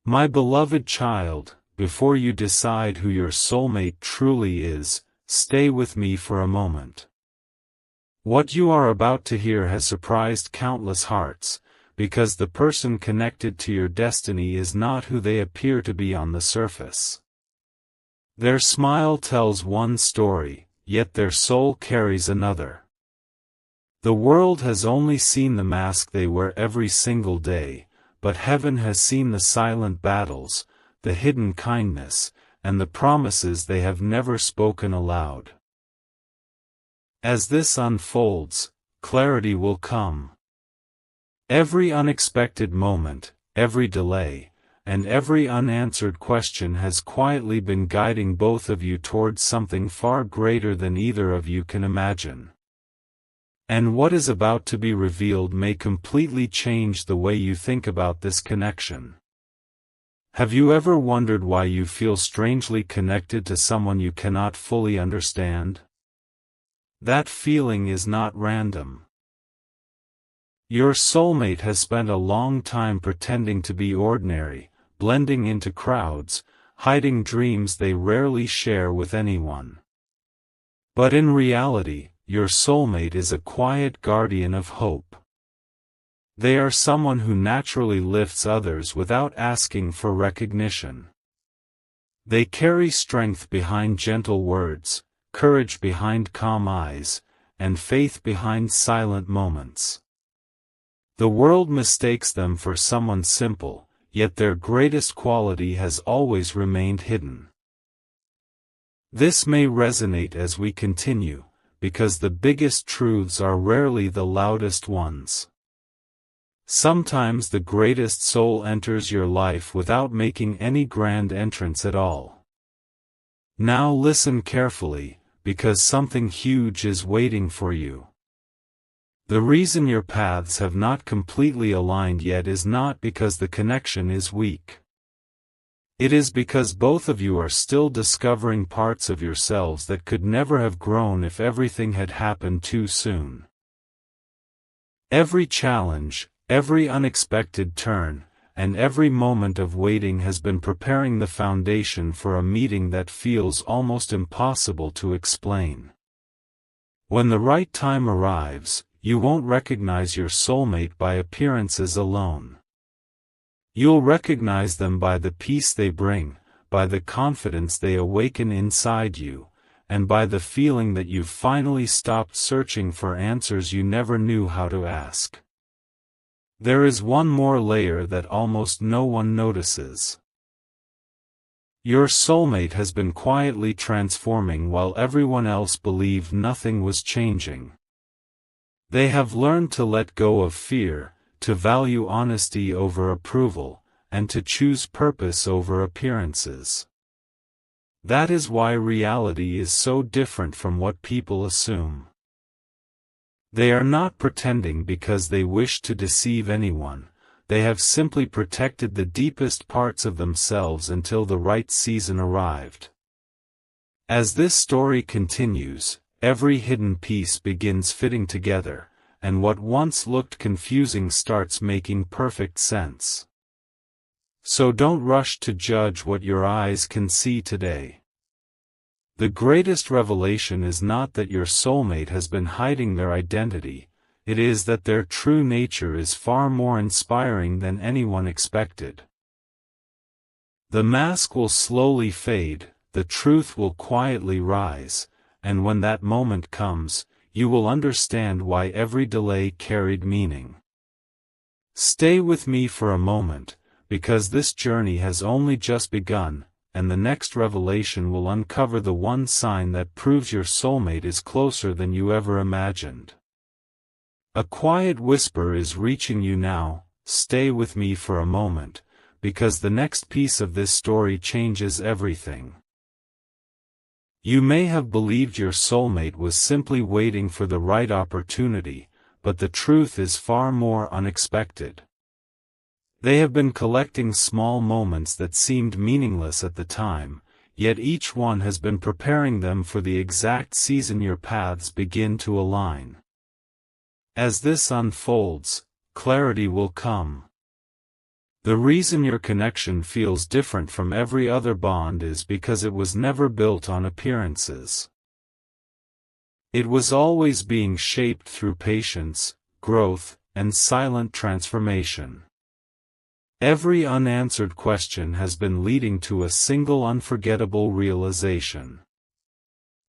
My beloved child, before you decide who your soulmate truly is, stay with me for a moment. What you are about to hear has surprised countless hearts, because the person connected to your destiny is not who they appear to be on the surface. Their smile tells one story, yet their soul carries another. The world has only seen the mask they wear every single day, but heaven has seen the silent battles, the hidden kindness, and the promises they have never spoken aloud. As this unfolds, clarity will come. Every unexpected moment, every delay, and every unanswered question has quietly been guiding both of you towards something far greater than either of you can imagine. And what is about to be revealed may completely change the way you think about this connection. Have you ever wondered why you feel strangely connected to someone you cannot fully understand? That feeling is not random. Your soulmate has spent a long time pretending to be ordinary, blending into crowds, hiding dreams they rarely share with anyone. But in reality, your soulmate is a quiet guardian of hope. They are someone who naturally lifts others without asking for recognition. They carry strength behind gentle words, courage behind calm eyes, and faith behind silent moments. The world mistakes them for someone simple, yet their greatest quality has always remained hidden. This may resonate as we continue, because the biggest truths are rarely the loudest ones. Sometimes the greatest soul enters your life without making any grand entrance at all. Now listen carefully, because something huge is waiting for you. The reason your paths have not completely aligned yet is not because the connection is weak. It is because both of you are still discovering parts of yourselves that could never have grown if everything had happened too soon. Every challenge, every unexpected turn, and every moment of waiting has been preparing the foundation for a meeting that feels almost impossible to explain. When the right time arrives, you won't recognize your soulmate by appearances alone. You'll recognize them by the peace they bring, by the confidence they awaken inside you, and by the feeling that you've finally stopped searching for answers you never knew how to ask. There is one more layer that almost no one notices. Your soulmate has been quietly transforming while everyone else believed nothing was changing. They have learned to let go of fear, to value honesty over approval, and to choose purpose over appearances. That is why reality is so different from what people assume. They are not pretending because they wish to deceive anyone, they have simply protected the deepest parts of themselves until the right season arrived. As this story continues, every hidden piece begins fitting together, and what once looked confusing starts making perfect sense. So don't rush to judge what your eyes can see today. The greatest revelation is not that your soulmate has been hiding their identity, it is that their true nature is far more inspiring than anyone expected. The mask will slowly fade, the truth will quietly rise, and when that moment comes, you will understand why every delay carried meaning. Stay with me for a moment, because this journey has only just begun, and the next revelation will uncover the one sign that proves your soulmate is closer than you ever imagined. A quiet whisper is reaching you now, stay with me for a moment, because the next piece of this story changes everything. You may have believed your soulmate was simply waiting for the right opportunity, but the truth is far more unexpected. They have been collecting small moments that seemed meaningless at the time, yet each one has been preparing them for the exact season your paths begin to align. As this unfolds, clarity will come. The reason your connection feels different from every other bond is because it was never built on appearances. It was always being shaped through patience, growth, and silent transformation. Every unanswered question has been leading to a single unforgettable realization.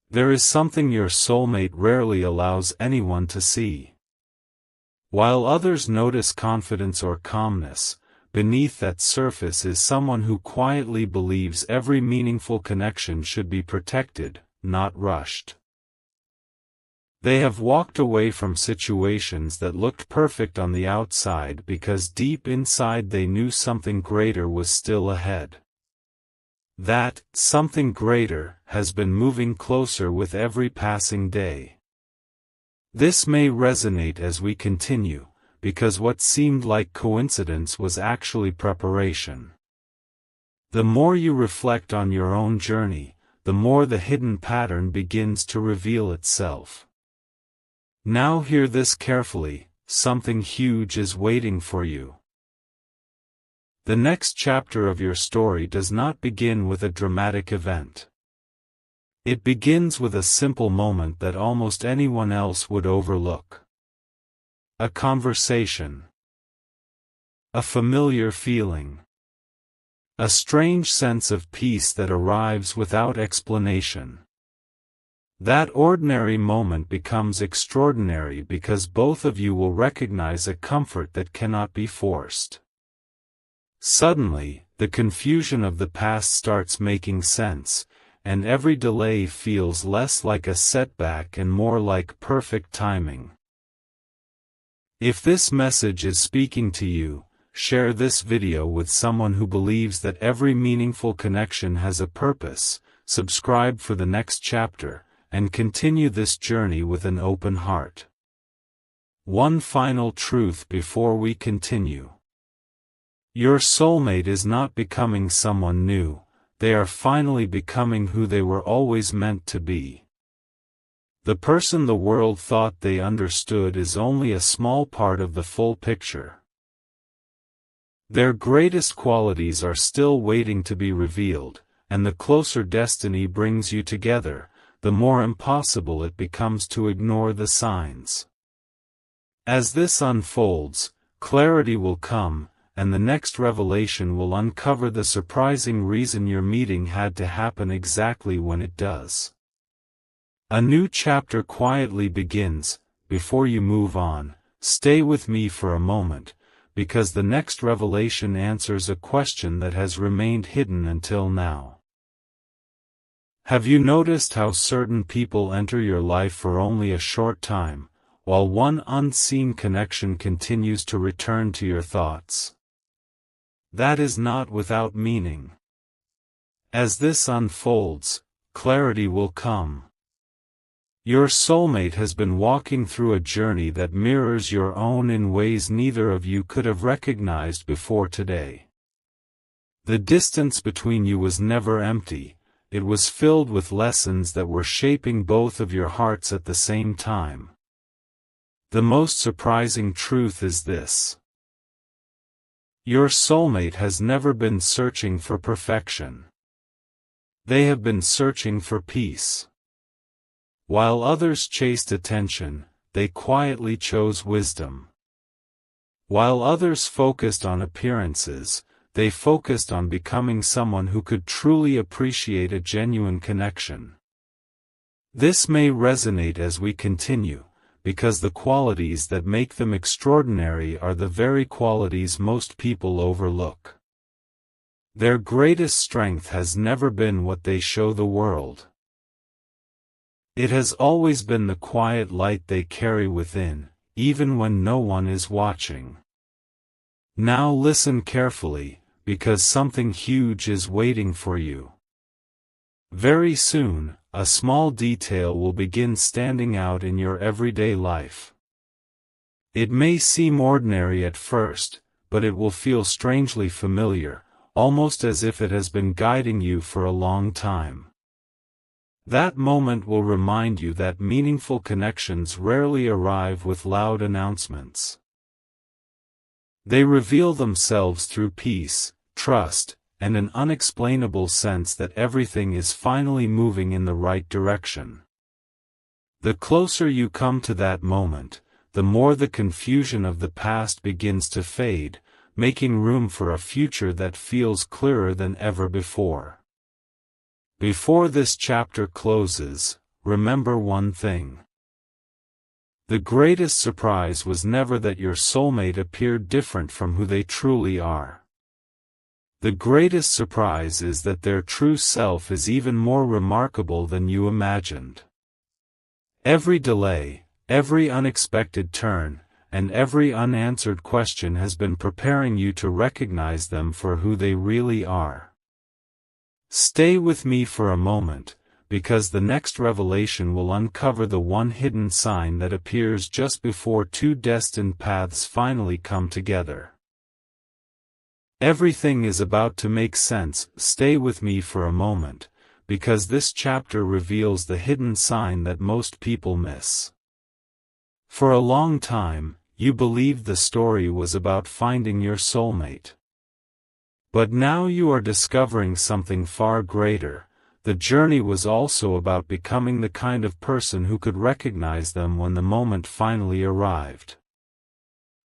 There is something your soulmate rarely allows anyone to see. While others notice confidence or calmness, beneath that surface is someone who quietly believes every meaningful connection should be protected, not rushed. They have walked away from situations that looked perfect on the outside because deep inside they knew something greater was still ahead. That something greater has been moving closer with every passing day. This may resonate as we continue, because what seemed like coincidence was actually preparation. The more you reflect on your own journey, the more the hidden pattern begins to reveal itself. Now hear this carefully, something huge is waiting for you. The next chapter of your story does not begin with a dramatic event. It begins with a simple moment that almost anyone else would overlook. A conversation. A familiar feeling. A strange sense of peace that arrives without explanation. That ordinary moment becomes extraordinary because both of you will recognize a comfort that cannot be forced. Suddenly, the confusion of the past starts making sense, and every delay feels less like a setback and more like perfect timing. If this message is speaking to you, share this video with someone who believes that every meaningful connection has a purpose, subscribe for the next chapter, and continue this journey with an open heart. One final truth before we continue. Your soulmate is not becoming someone new, they are finally becoming who they were always meant to be. The person the world thought they understood is only a small part of the full picture. Their greatest qualities are still waiting to be revealed, and the closer destiny brings you together, the more impossible it becomes to ignore the signs. As this unfolds, clarity will come, and the next revelation will uncover the surprising reason your meeting had to happen exactly when it does. A new chapter quietly begins. Before you move on, stay with me for a moment, because the next revelation answers a question that has remained hidden until now. Have you noticed how certain people enter your life for only a short time, while one unseen connection continues to return to your thoughts? That is not without meaning. As this unfolds, clarity will come. Your soulmate has been walking through a journey that mirrors your own in ways neither of you could have recognized before today. The distance between you was never empty. It was filled with lessons that were shaping both of your hearts at the same time. The most surprising truth is this. Your soulmate has never been searching for perfection. They have been searching for peace. While others chased attention, they quietly chose wisdom. While others focused on appearances, they focused on becoming someone who could truly appreciate a genuine connection. This may resonate as we continue, because the qualities that make them extraordinary are the very qualities most people overlook. Their greatest strength has never been what they show the world. It has always been the quiet light they carry within, even when no one is watching. Now listen carefully, because something huge is waiting for you. Very soon, a small detail will begin standing out in your everyday life. It may seem ordinary at first, but it will feel strangely familiar, almost as if it has been guiding you for a long time. That moment will remind you that meaningful connections rarely arrive with loud announcements. They reveal themselves through peace, trust, and an unexplainable sense that everything is finally moving in the right direction. The closer you come to that moment, the more the confusion of the past begins to fade, making room for a future that feels clearer than ever before. Before this chapter closes, remember one thing. The greatest surprise was never that your soulmate appeared different from who they truly are. The greatest surprise is that their true self is even more remarkable than you imagined. Every delay, every unexpected turn, and every unanswered question has been preparing you to recognize them for who they really are. Stay with me for a moment, because the next revelation will uncover the one hidden sign that appears just before two destined paths finally come together. Everything is about to make sense. Stay with me for a moment, because this chapter reveals the hidden sign that most people miss. For a long time, you believed the story was about finding your soulmate. But now you are discovering something far greater. The journey was also about becoming the kind of person who could recognize them when the moment finally arrived.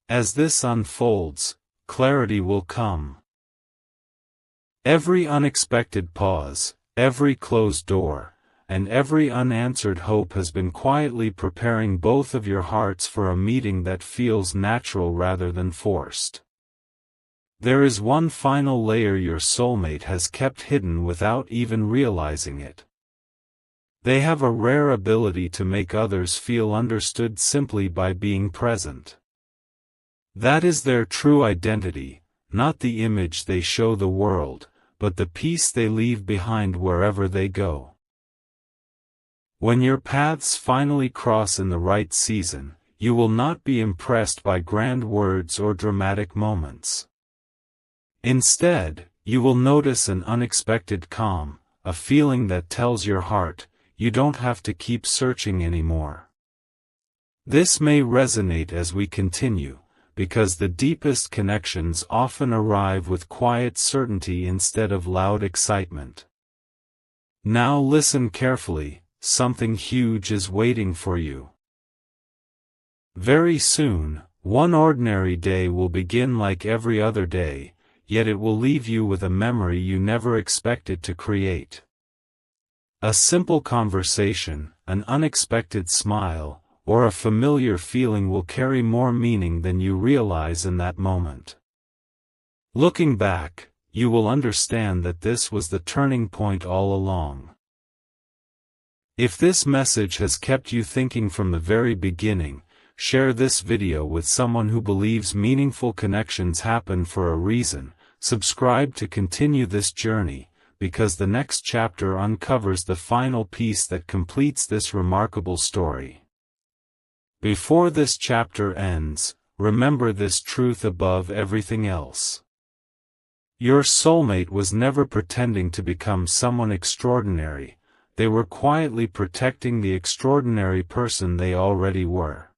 As this unfolds, clarity will come. Every unexpected pause, every closed door, and every unanswered hope has been quietly preparing both of your hearts for a meeting that feels natural rather than forced. There is one final layer your soulmate has kept hidden without even realizing it. They have a rare ability to make others feel understood simply by being present. That is their true identity, not the image they show the world, but the peace they leave behind wherever they go. When your paths finally cross in the right season, you will not be impressed by grand words or dramatic moments. Instead, you will notice an unexpected calm, a feeling that tells your heart, you don't have to keep searching anymore. This may resonate as we continue, because the deepest connections often arrive with quiet certainty instead of loud excitement. Now listen carefully, something huge is waiting for you. Very soon, one ordinary day will begin like every other day, yet it will leave you with a memory you never expected to create. A simple conversation, an unexpected smile, or a familiar feeling will carry more meaning than you realize in that moment. Looking back, you will understand that this was the turning point all along. If this message has kept you thinking from the very beginning, share this video with someone who believes meaningful connections happen for a reason. Subscribe to continue this journey, because the next chapter uncovers the final piece that completes this remarkable story. Before this chapter ends, remember this truth above everything else. Your soulmate was never pretending to become someone extraordinary, they were quietly protecting the extraordinary person they already were.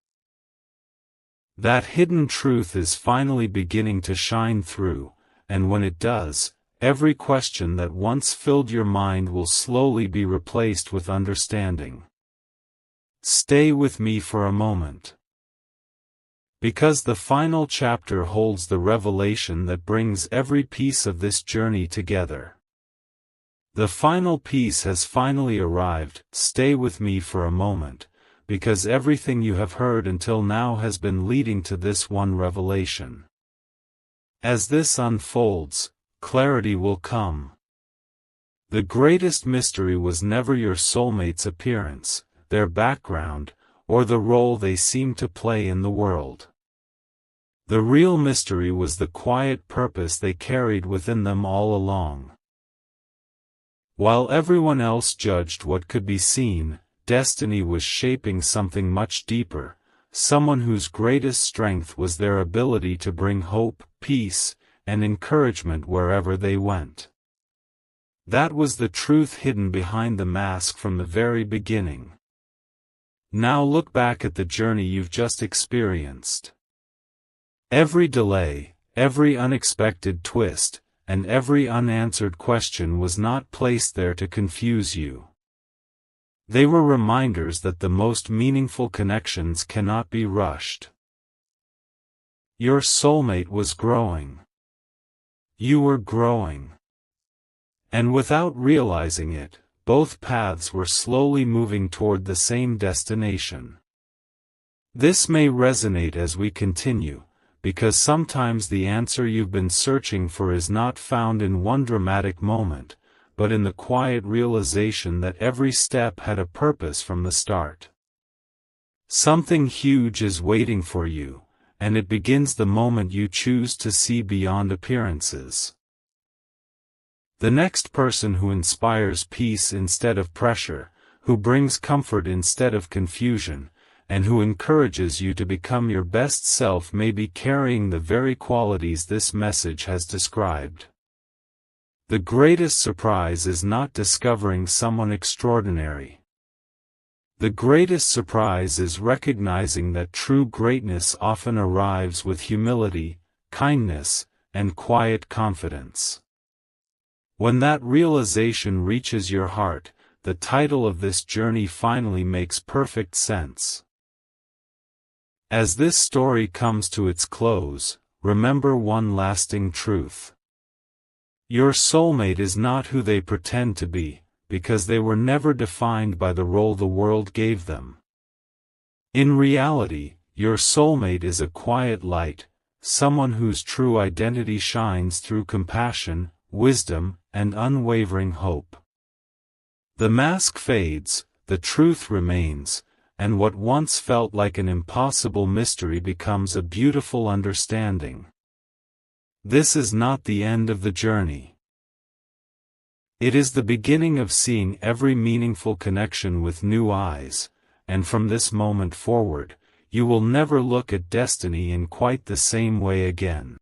That hidden truth is finally beginning to shine through, and when it does, every question that once filled your mind will slowly be replaced with understanding. Stay with me for a moment. Because the final chapter holds the revelation that brings every piece of this journey together. The final piece has finally arrived. Stay with me for a moment, because everything you have heard until now has been leading to this one revelation. As this unfolds, clarity will come. The greatest mystery was never your soulmate's appearance, their background, or the role they seem to play in the world. The real mystery was the quiet purpose they carried within them all along. While everyone else judged what could be seen, destiny was shaping something much deeper, someone whose greatest strength was their ability to bring hope, peace, and encouragement wherever they went. That was the truth hidden behind the mask from the very beginning. Now look back at the journey you've just experienced. Every delay, Every unexpected twist, and every unanswered question was not placed there to confuse you. They were reminders that the most meaningful connections cannot be rushed. Your soulmate was growing. You were growing. And without realizing it, both paths were slowly moving toward the same destination. This may resonate as we continue, because sometimes the answer you've been searching for is not found in one dramatic moment, but in the quiet realization that every step had a purpose from the start. Something huge is waiting for you, and it begins the moment you choose to see beyond appearances. The next person who inspires peace instead of pressure, who brings comfort instead of confusion, and who encourages you to become your best self may be carrying the very qualities this message has described. The greatest surprise is not discovering someone extraordinary. The greatest surprise is recognizing that true greatness often arrives with humility, kindness, and quiet confidence. When that realization reaches your heart, the title of this journey finally makes perfect sense. As this story comes to its close, remember one lasting truth. Your soulmate is not who they pretend to be, because they were never defined by the role the world gave them. In reality, your soulmate is a quiet light, someone whose true identity shines through compassion, wisdom, and unwavering hope. The mask fades, the truth remains, and what once felt like an impossible mystery becomes a beautiful understanding. This is not the end of the journey. It is the beginning of seeing every meaningful connection with new eyes, and from this moment forward, you will never look at destiny in quite the same way again.